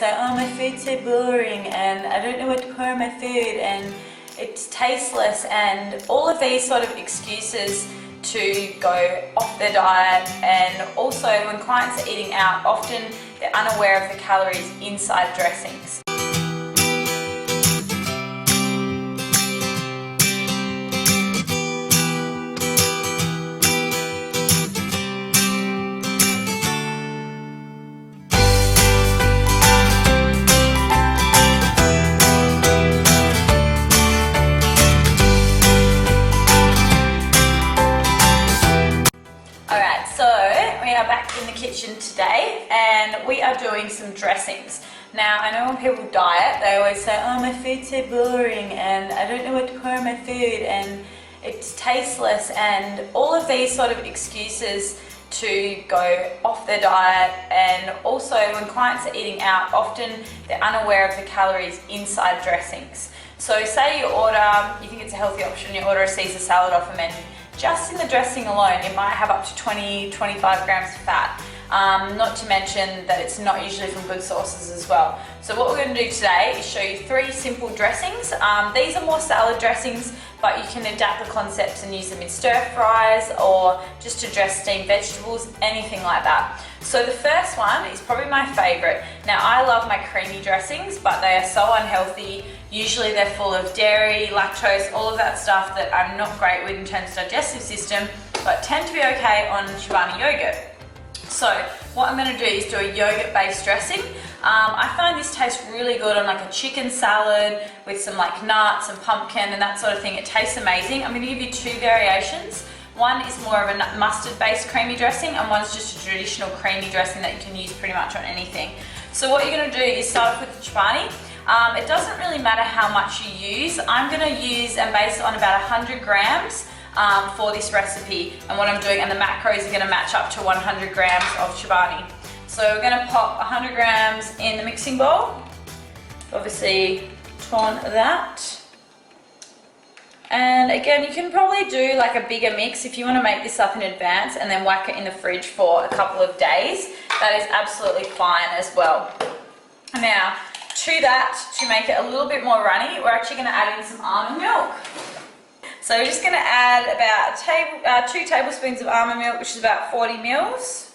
So, oh, my food's so boring and I don't know what to put on my food and it's tasteless, and all of these sort of excuses to go off their diet. And also when clients are eating out, often they're unaware of the calories inside dressings. Back in the kitchen today, and we are doing some dressings. Now, I know when people diet, they always say, oh, my food's so boring and I don't know what to put on my food and it's tasteless, and all of these sort of excuses to go off their diet. And also when clients are eating out, often they're unaware of the calories inside dressings. So say you think it's a healthy option, you order a Caesar salad off a menu. Just in the dressing alone, it might have up to 20-25 grams of fat. Not to mention that it's not usually from good sources as well. So what we're going to do today is show you 3 simple dressings. These are more salad dressings, but you can adapt the concepts and use them in stir fries or just to dress steamed vegetables, anything like that. So the first one is probably my favorite. Now, I love my creamy dressings, but they are so unhealthy. Usually they're full of dairy, lactose, all of that stuff that I'm not great with in terms of digestive system, but tend to be okay on Chobani yogurt. So what I'm going to do is do a yogurt-based dressing. I find this tastes really good on like a chicken salad with some like nuts and pumpkin and that sort of thing. It tastes amazing. I'm going to give you 2 variations. One is more of a mustard-based creamy dressing, and one's just a traditional creamy dressing that you can use pretty much on anything. So what you're going to do is start off with the Chobani. It doesn't really matter how much you use. I'm going to use and base it on about 100 grams for this recipe, and what I'm doing, and the macros are going to match up to 100 grams of Chobani. So we're going to pop 100 grams in the mixing bowl. Obviously torn that. And again, you can probably do like a bigger mix if you want to make this up in advance and then whack it in the fridge for a couple of days. That is absolutely fine as well. Now, to that, to make it a little bit more runny, we're actually going to add in some almond milk. So we're just going to add about 2 tablespoons of almond milk, which is about 40 mils.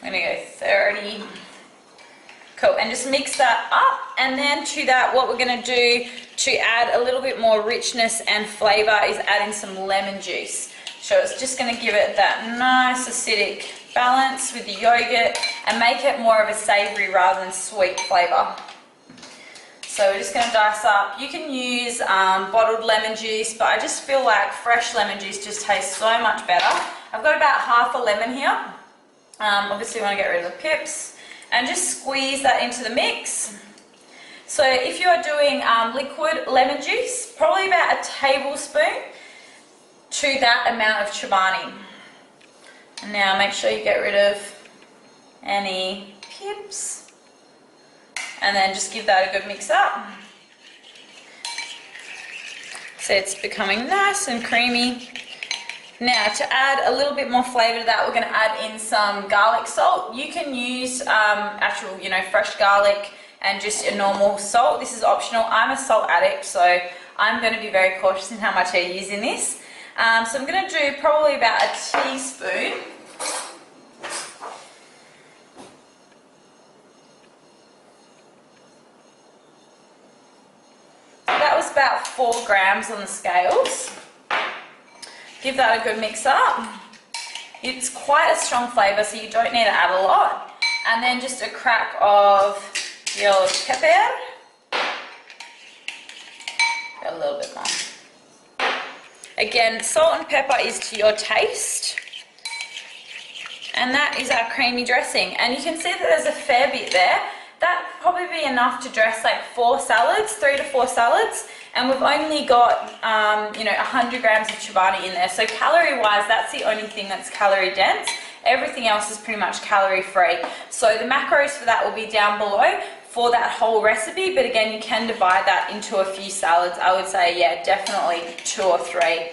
I'm going to go 30. Cool, and just mix that up. And then to that, what we're going to do to add a little bit more richness and flavour is add in some lemon juice. So it's just going to give it that nice acidic balance with the yogurt and make it more of a savoury rather than sweet flavour. So we're just going to dice up. You can use bottled lemon juice, but I just feel like fresh lemon juice just tastes so much better. I've got about half a lemon here. Obviously we want to get rid of the pips. And just squeeze that into the mix. So if you are doing liquid lemon juice, probably about a tablespoon to that amount of Chobani. And now make sure you get rid of any pips. And then just give that a good mix up. So it's becoming nice and creamy. Now, to add a little bit more flavour to that, we're going to add in some garlic salt. You can use actual, fresh garlic and just a normal salt. This is optional. I'm a salt addict, so I'm going to be very cautious in how much I use in this. So I'm going to do probably about a teaspoon. That was about 4 grams on the scales. Give that a good mix up. It's quite a strong flavour, so you don't need to add a lot. And then just a crack of yellow pepper. A little bit more. Again, salt and pepper is to your taste. And that is our creamy dressing. And you can see that there's a fair bit there. That'd probably be enough to dress like 4 salads, 3 to 4 salads. And we've only got, 100 grams of Chobani in there. So calorie-wise, that's the only thing that's calorie-dense. Everything else is pretty much calorie-free. So the macros for that will be down below for that whole recipe. But again, you can divide that into a few salads. I would say, yeah, definitely 2 or 3.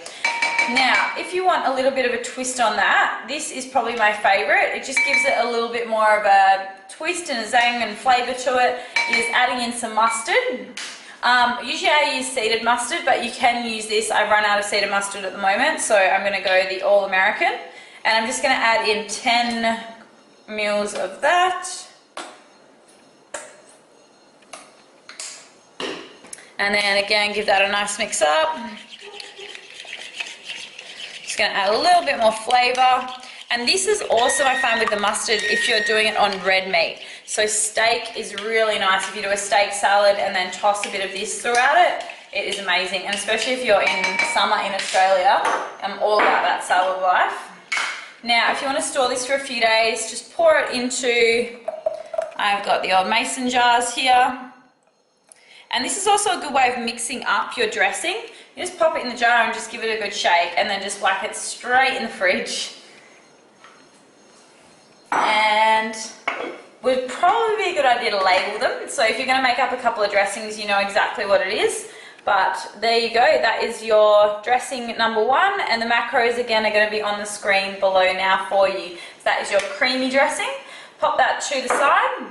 Now, if you want a little bit of a twist on that, this is probably my favourite. It just gives it a little bit more of a twist and a zang and flavour to it, is adding in some mustard. Usually I use seeded mustard, but you can use this. I've run out of seeded mustard at the moment, so I'm going to go the All American. And I'm just going to add in 10 mils of that. And then again, give that a nice mix up. Just going to add a little bit more flavour. And this is awesome, I find, with the mustard if you're doing it on red meat. So steak is really nice. If you do a steak salad and then toss a bit of this throughout it, it is amazing. And especially if you're in summer in Australia, I'm all about that salad life. Now, if you want to store this for a few days, just pour it into, I've got the old mason jars here. And this is also a good way of mixing up your dressing. You just pop it in the jar and just give it a good shake and then just whack it straight in the fridge. And would probably be a good idea to label them. So if you're going to make up a couple of dressings, you know exactly what it is. But there you go, that is your dressing number one, and the macros again are going to be on the screen below now for you. So that is your creamy dressing. Pop that to the side.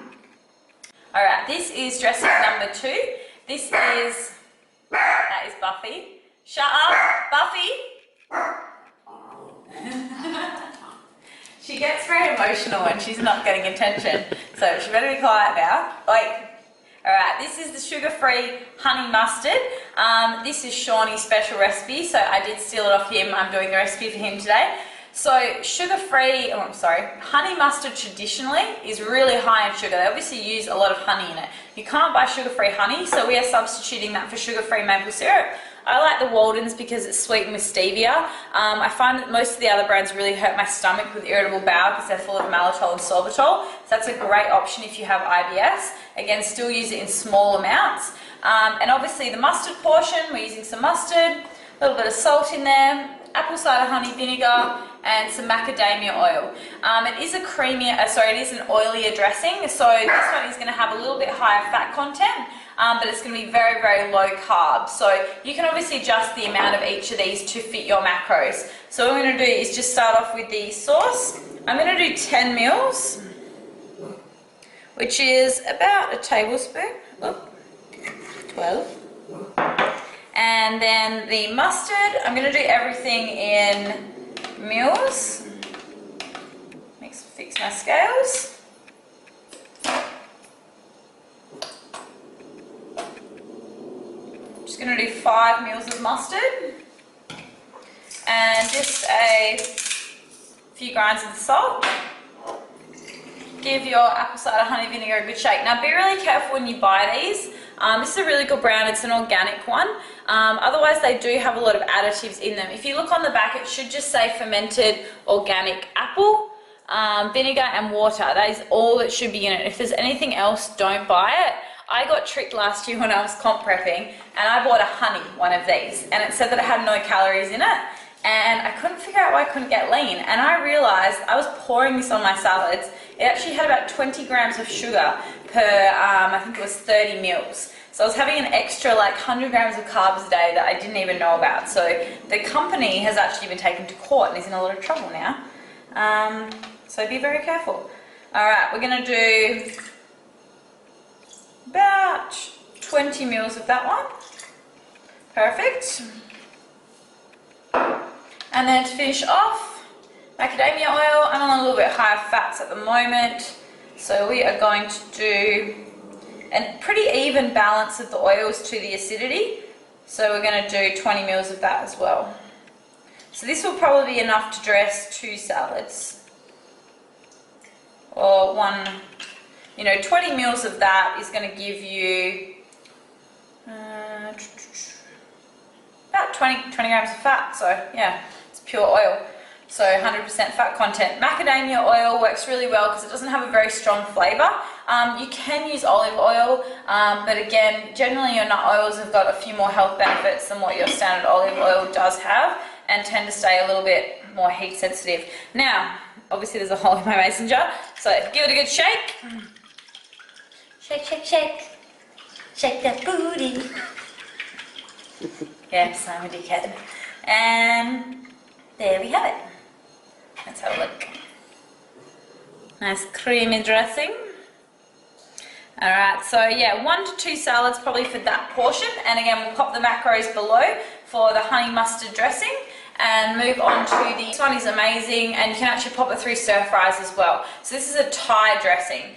Alright, this is dressing number two. This is, that is Buffy. Shut up, Buffy! She gets very emotional when she's not getting attention, so she better be quiet now. Like, alright, this is the sugar-free honey mustard. This is Shawnee's special recipe, so I did steal it off him. I'm doing the recipe for him today. So honey mustard traditionally is really high in sugar. They obviously use a lot of honey in it. You can't buy sugar-free honey, so we are substituting that for sugar-free maple syrup. I like the Walden's because it's sweetened with stevia. I find that most of the other brands really hurt my stomach with irritable bowel because they're full of maltol and sorbitol. So that's a great option if you have IBS. Again, still use it in small amounts. And obviously the mustard portion, we're using some mustard, a little bit of salt in there, apple cider honey vinegar, and some macadamia oil. It is it is an oilier dressing, so this one is going to have a little bit higher fat content, but it's going to be very, very low carb. So you can obviously adjust the amount of each of these to fit your macros. So what I'm going to do is just start off with the sauce. I'm going to do 10 mils, which is about a tablespoon. 12. And then the mustard, I'm going to do everything in mils. Fix my scales. Just going to do 5 mils of mustard. And just a few grinds of salt. Give your apple cider honey vinegar a good shake. Now be really careful when you buy these. This is a really good brand, it's an organic one. Otherwise they do have a lot of additives in them. If you look on the back, it should just say fermented organic apple, vinegar and water. That is all that should be in it. If there's anything else, don't buy it. I got tricked last year when I was comp prepping and I bought a honey one of these and it said that it had no calories in it. And I couldn't figure out why I couldn't get lean. And I realized I was pouring this on my salads. It actually had about 20 grams of sugar per, I think it was 30 mils. So I was having an extra like 100 grams of carbs a day that I didn't even know about. So the company has actually been taken to court and is in a lot of trouble now. So be very careful. All right, we're gonna do about 20 mils of that one. Perfect. And then to finish off, macadamia oil. I'm on a little bit higher fats at the moment, so we are going to do a pretty even balance of the oils to the acidity. So we're going to do 20 mils of that as well. So this will probably be enough to dress 2 salads. Or 20 mils of that is going to give you about 20 grams of fat. So yeah, it's pure oil. So 100% fat content. Macadamia oil works really well because it doesn't have a very strong flavour. You can use olive oil, but again, generally your nut oils have got a few more health benefits than what your standard olive oil does have and tend to stay a little bit more heat sensitive. Now, obviously there's a hole in my mason jar, so give it a good shake. Shake, shake, shake. Shake that booty. Yes, I'm a dickhead. And there we have it. Let's have a look. Nice creamy dressing. Alright, so yeah, 1 to 2 salads probably for that portion. And again, we'll pop the macros below for the honey mustard dressing. And move on to this one is amazing, and you can actually pop it through stir fries as well. So this is a Thai dressing.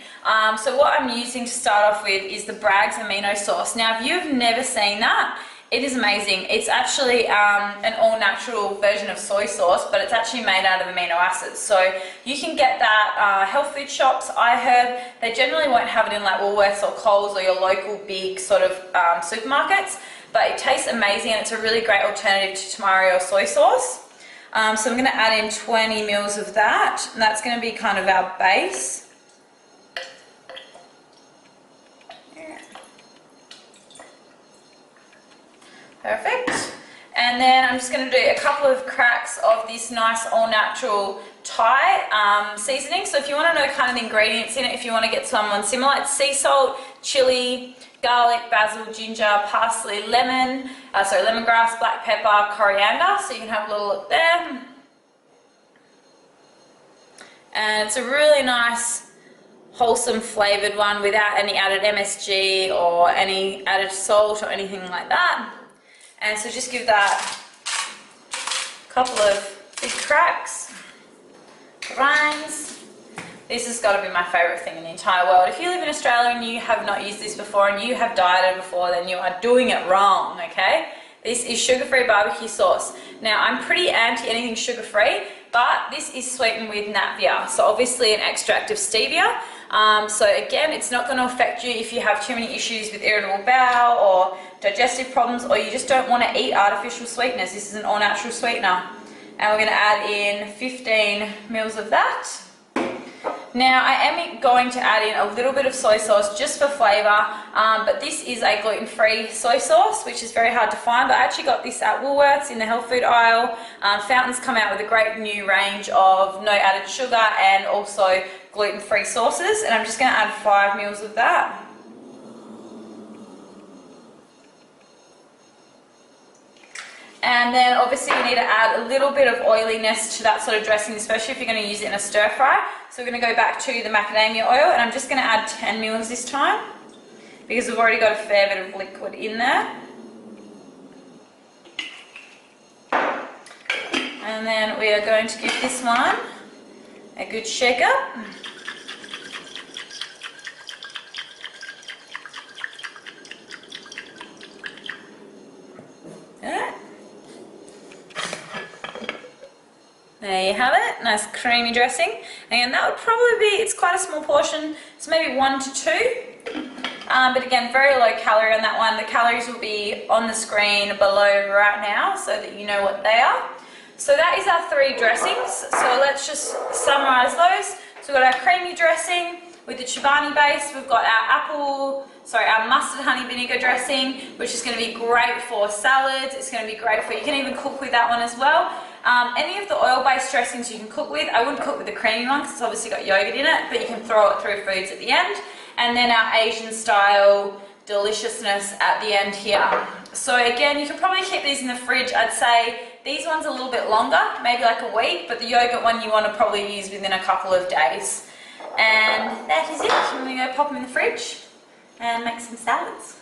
So what I'm using to start off with is the Bragg's amino sauce. Now, if you've never seen that, it is amazing. It's actually an all-natural version of soy sauce, but it's actually made out of amino acids. So you can get that health food shops. I heard they generally won't have it in like Woolworths or Coles or your local big sort of supermarkets. But it tastes amazing, and it's a really great alternative to tamari or soy sauce. So I'm going to add in 20 mils of that, and that's going to be kind of our base. Yeah. Perfect. And then I'm just going to do a couple of cracks of this nice all-natural Thai seasoning. So if you want to know kind of the ingredients in it, if you want to get someone similar, it's sea salt, chili, garlic, basil, ginger, parsley, lemongrass, black pepper, coriander. So you can have a little look there. And it's a really nice, wholesome flavoured one without any added MSG or any added salt or anything like that. And so just give that a couple of big cracks, grinds. This has got to be my favourite thing in the entire world. If you live in Australia and you have not used this before and you have dieted before, then you are doing it wrong, okay? This is sugar-free barbecue sauce. Now, I'm pretty anti anything sugar-free, but this is sweetened with Natvia, so obviously an extract of stevia. So again, it's not going to affect you if you have too many issues with irritable bowel or digestive problems, or you just don't want to eat artificial sweeteners. This is an all-natural sweetener. And we're going to add in 15 mils of that. Now, I am going to add in a little bit of soy sauce just for flavour, but this is a gluten-free soy sauce, which is very hard to find, but I actually got this at Woolworths in the health food aisle. Fountain's come out with a great new range of no added sugar and also gluten-free sauces, and I'm just going to add 5 mils of that. And then obviously you need to add a little bit of oiliness to that sort of dressing, especially if you're going to use it in a stir fry. So we're going to go back to the macadamia oil, and I'm just going to add 10 mils this time because we've already got a fair bit of liquid in there. And then we are going to give this one a good shake up. There you have it, nice creamy dressing. And that would probably be, it's quite a small portion, so maybe 1 to 2. But again, very low calorie on that one. The calories will be on the screen below right now so that you know what they are. So that is our 3 dressings. So let's just summarize those. So we've got our creamy dressing with the chobani base. We've got our mustard honey vinegar dressing, which is going to be great for salads. It's going to be great for, you can even cook with that one as well. Any of the oil-based dressings you can cook with. I wouldn't cook with the creamy one because it's obviously got yogurt in it, but you can throw it through foods at the end. And then our Asian style deliciousness at the end here. So again, you can probably keep these in the fridge. I'd say these ones a little bit longer, maybe like a week, but the yogurt one you want to probably use within a couple of days. And that is it. I'm going to go pop them in the fridge and make some salads.